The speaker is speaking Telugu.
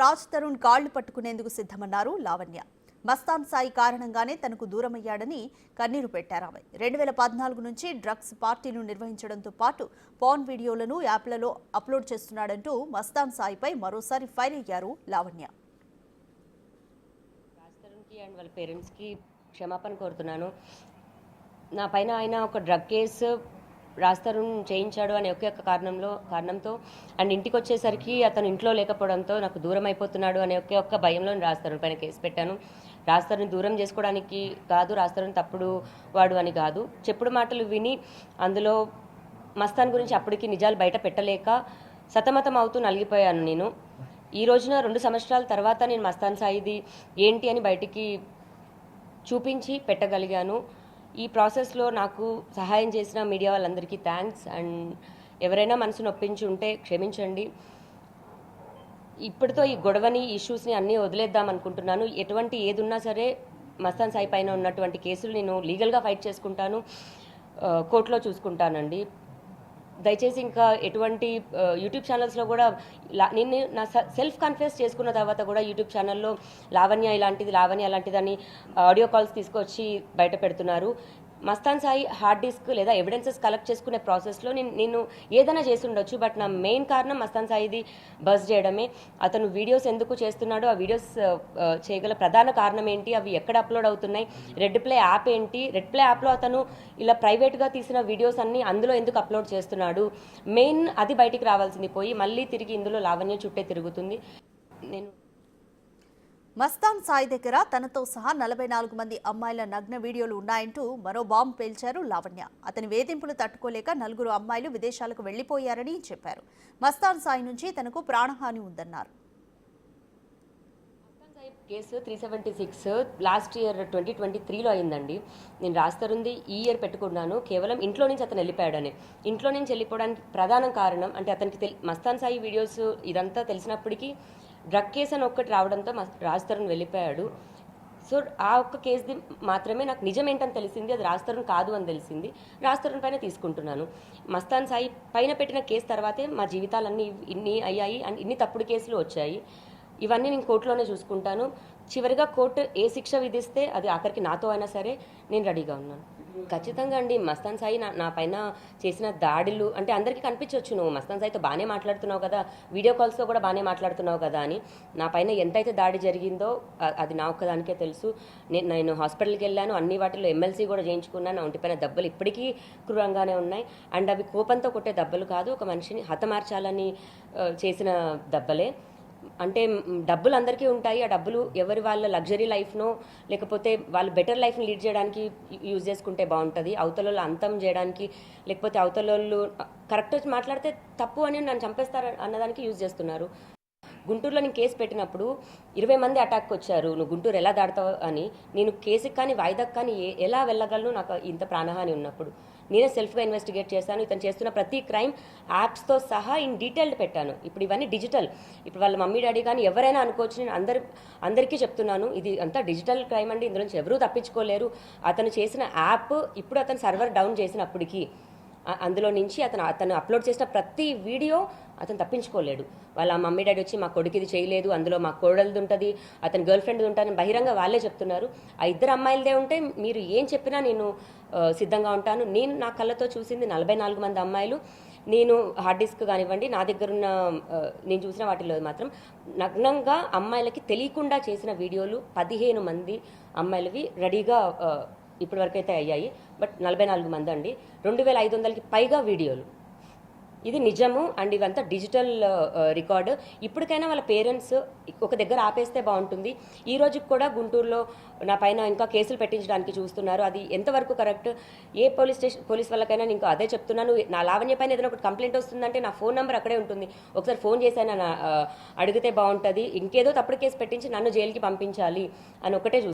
రాజ్ తరుణ్ కాళ్లు పట్టుకునేందుకు సిద్ధమన్నారు లావణ్య. మస్తాన్ సాయి కారణంగానే తనకు దూరమయ్యాడని కన్నీరు పెట్టారామె. 2014 నుంచి డ్రగ్స్ పార్టీలు నిర్వహించడంతో పాటు పాన్ వీడియోలను యాప్లలో అప్లోడ్ చేస్తున్నాడంటూ మస్తాన్ సాయిపై మరోసారి ఫైర్ అయ్యారు లావణ్య. రాజ్ తరుణ్కి అండ్ వాళ్ళ పేరెంట్స్కి క్షమాపణ కోరుతున్నాను. నా పైన ఆయన ఒక డ్రగ్ కేసు రాజ్ తరుణ్ చేయించాడు అనే ఒకే కారణంతో అండ్ ఇంటికి వచ్చేసరికి అతను ఇంట్లో లేకపోవడంతో నాకు దూరం అయిపోతున్నాడు అనే ఒక్క భయంలో రాజ్ తరుణ్ పైన కేసు పెట్టాను. రాజ్ తరుణ్ దూరం చేసుకోవడానికి కాదు, రాజ్ తరుణ్ తప్పుడు వాడు అని కాదు, చెప్పుడు మాటలు విని అందులో మస్తాన్ గురించి అప్పటికి నిజాలు బయట పెట్టలేక సతమతం అవుతూ నలిగిపోయాను. నేను ఈ రోజున 2 సంవత్సరాల తర్వాత నేను మస్తాన్ సాయిది ఏంటి అని బయటికి చూపించి పెట్టగలిగాను. ఈ ప్రాసెస్లో నాకు సహాయం చేసిన మీడియా వాళ్ళందరికీ థ్యాంక్స్. అండ్ ఎవరైనా మనసు నొప్పించి ఉంటే క్షమించండి. ఇప్పటితో ఈ గొడవని, ఇష్యూస్ని అన్నీ వదిలేద్దాం అనుకుంటున్నాను. ఎటువంటి ఏదున్నా సరే మస్తాన్ సాయి పైన ఉన్నటువంటి కేసులు నేను లీగల్గా ఫైట్ చేసుకుంటాను, కోర్టులో చూసుకుంటానండి. దయచేసి ఇంకా ఎటువంటి యూట్యూబ్ ఛానల్స్లో కూడా నేను నా సెల్ఫ్ కన్ఫెస్ చేసుకున్న తర్వాత కూడా యూట్యూబ్ ఛానల్లో లావణ్య అలాంటిది అని ఆడియో కాల్స్ తీసుకొచ్చి బయట పెడుతున్నారు. మస్తాన్ సాయి హార్డ్ డిస్క్ లేదా ఎవిడెన్సెస్ కలెక్ట్ చేసుకునే ప్రాసెస్లో నేను ఏదైనా చేసి ఉండొచ్చు, బట్ నా మెయిన్ కారణం మస్తాన్ సాయిది బస్ చేయడమే. అతను వీడియోస్ ఎందుకు చేస్తున్నాడు, ఆ వీడియోస్ చేయగల ప్రధాన కారణం ఏంటి, అవి ఎక్కడ అప్లోడ్ అవుతున్నాయి, రెడ్ ప్లే యాప్ ఏంటి, రెడ్ ప్లే యాప్లో అతను ఇలా ప్రైవేట్గా తీసిన వీడియోస్ అన్నీ అందులో ఎందుకు అప్లోడ్ చేస్తున్నాడు, మెయిన్ అది బయటికి రావాల్సింది పోయి మళ్ళీ తిరిగి ఇందులో లావణ్య చుట్టే తిరుగుతుంది. నేను మస్తాన్ సాయి దగ్గర తనతో సహా 44 మంది అమ్మాయిల నగ్న వీడియోలు ఉన్నాయంటూ మరో బాంబు పేల్చారు లావణ్య. అతని వేధింపులు తట్టుకోలేక 4 అమ్మాయిలు విదేశాలకు వెళ్లిపోయారని చెప్పారు. మస్తాన్ సాయి నుంచి తనకు ప్రాణహాని ఉందన్నారు. Mastan Sai case 376 last year 2023లో అయిందండి. నేను రాజ్ తరుణ్ది ఈ ఇయర్ పెట్టుకున్నాను కేవలం ఇంట్లో నుంచి అతను వెళ్ళిపోయాడని. ఇంట్లో నుంచి వెళ్ళిపోవడానికి ప్రధాన కారణం అంటే అతనికి మస్తాన్ సాయి వీడియోస్ ఇదంతా తెలిసినప్పటికీ డ్రగ్ కేసు అని ఒక్కటి రావడంతో రాజ్ తరుణ్ వెళ్ళిపోయాడు. సో ఆ ఒక్క కేసుది మాత్రమే నాకు నిజం ఏంటని తెలిసింది, అది రాజ్ తరుణ్ కాదు అని తెలిసింది. రాజ్ తరుణ్ పైన తీసుకుంటున్నాను. మస్తాన్ సాయి పైన పెట్టిన కేసు తర్వాతే మా జీవితాలన్నీ ఇన్ని అయ్యాయి అండ్ ఇన్ని తప్పుడు కేసులు వచ్చాయి. ఇవన్నీ నేను కోర్టులోనే చూసుకుంటాను. చివరిగా కోర్టు ఏ శిక్ష విధిస్తే అది ఆఖరికి నాతో అయినా సరే నేను రెడీగా ఉన్నాను. ఖచ్చితంగా అండి, మస్తాన్ సాయి నా పైన చేసిన దాడులు అంటే అందరికీ కనిపించవచ్చు, నువ్వు మస్తాన్ సాయితో బాగానే మాట్లాడుతున్నావు కదా, వీడియో కాల్స్తో కూడా బాగానే మాట్లాడుతున్నావు కదా అని. నా పైన ఎంతైతే దాడి జరిగిందో అది నా ఒక్కదానికే తెలుసు. నేను హాస్పిటల్కి వెళ్ళాను, అన్ని వాటిల్లో ఎమ్మెల్సీ కూడా చేయించుకున్నాను. నా ఒంటిపైన దెబ్బలు ఇప్పటికీ క్రూరంగానే ఉన్నాయి. అండ్ అవి కోపంతో కొట్టే దెబ్బలు కాదు, ఒక మనిషిని హతమార్చాలని చేసిన దెబ్బలే. అంటే డబ్బులు అందరికీ ఉంటాయి, ఆ డబ్బులు ఎవరి వాళ్ళ లగ్జరీ లైఫ్నో లేకపోతే వాళ్ళు బెటర్ లైఫ్ని లీడ్ చేయడానికి యూజ్ చేసుకుంటే బాగుంటుంది. అవతల అంతం చేయడానికి లేకపోతే అవతల కరెక్ట్ మాట్లాడితే తప్పు అని నన్ను చంపేస్తారు అన్నదానికి యూజ్ చేస్తున్నారు. గుంటూరులో నేను కేసు పెట్టినప్పుడు 20 మంది అటాక్కి వచ్చారు, నువ్వు గుంటూరు ఎలా దాడతావు అని. నేను కేసుకి కానీ వాయిదాకి కానీ ఎలా వెళ్ళగలను నాకు ఇంత ప్రాణహాని ఉన్నప్పుడు. నేనే సెల్ఫ్గా ఇన్వెస్టిగేట్ చేశాను. ఇతను చేస్తున్న ప్రతి క్రైమ్ యాప్స్తో సహా ఇన్ డీటెయిల్డ్ పెట్టాను. ఇప్పుడు ఇవన్నీ డిజిటల్, ఇప్పుడు వాళ్ళ మమ్మీ డాడీ కానీ ఎవరైనా అనుకోవచ్చు. నేను అందరికీ చెప్తున్నాను, ఇది అంతా డిజిటల్ క్రైమ్ అండి, ఇందులో నుంచి ఎవరూ తప్పించుకోలేరు. అతను చేసిన యాప్ ఇప్పుడు అతను సర్వర్ డౌన్ చేసినప్పటికీ అందులో నుంచి అతను అప్లోడ్ చేసిన ప్రతి వీడియో అతను తప్పించుకోలేడు. వాళ్ళ మమ్మీ డాడీ వచ్చి మా కొడుకు ఇది చేయలేదు, అందులో మా కోడలిది ఉంటుంది, అతని గర్ల్ ఫ్రెండ్ ఉంటుంది బహిరంగ వాళ్ళే చెప్తున్నారు. ఆ 2 అమ్మాయిలదే ఉంటే మీరు ఏం చెప్పినా నేను సిద్ధంగా ఉంటాను. నేను నా కళ్ళతో చూసింది 44 మంది అమ్మాయిలు. నేను హార్డ్ డిస్క్ కానివ్వండి, నా దగ్గరున్న నేను చూసిన వాటిలో మాత్రం నగ్నంగా అమ్మాయిలకి తెలియకుండా చేసిన వీడియోలు 15 మంది అమ్మాయిలవి రెడీగా ఇప్పటి వరకు అయితే అయ్యాయి. బట్ 44 మంది అండి, 2500కి పైగా వీడియోలు. ఇది నిజము అండ్ ఇవంతా డిజిటల్ రికార్డు. ఇప్పటికైనా వాళ్ళ పేరెంట్స్ ఒక దగ్గర ఆపేస్తే బాగుంటుంది. ఈ రోజుకి కూడా గుంటూరులో నా పైన ఇంకా కేసులు పెట్టించడానికి చూస్తున్నారు. అది ఎంతవరకు కరెక్ట్? ఏ పోలీస్ వాళ్ళకైనా నేను అదే చెప్తున్నాను. నా లావణ్య పైన ఏదైనా ఒకటి కంప్లైంట్ వస్తుందంటే నా ఫోన్ నెంబర్ అక్కడే ఉంటుంది, ఒకసారి ఫోన్ చేసైనా అడిగితే బాగుంటుంది. ఇంకేదో తప్పుడు కేసు పెట్టించి నన్ను జైలుకి పంపించాలి అని ఒకటే